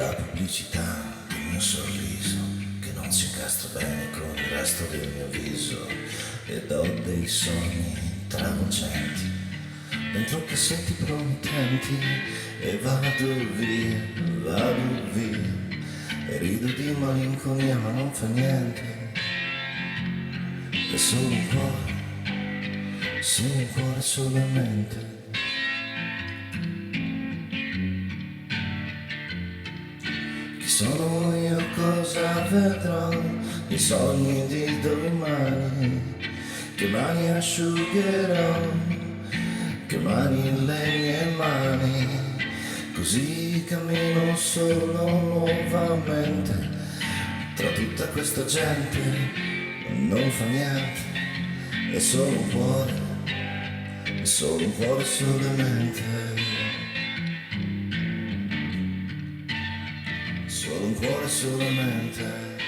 la pubblicità del mio sorriso che non si incastra bene con il resto del mio viso, ed ho dei sogni travolgenti dentro cassetti promettenti, e vado via e rido di malinconia, ma non fa niente. È solo un cuore solamente. Chi sono io, cosa vedrò, i sogni di domani, che mani asciugherò, che mani le mie mani, così cammino solo nuovamente tra tutta questa gente. Non fa niente, è solo un cuore solamente, solo un cuore solamente.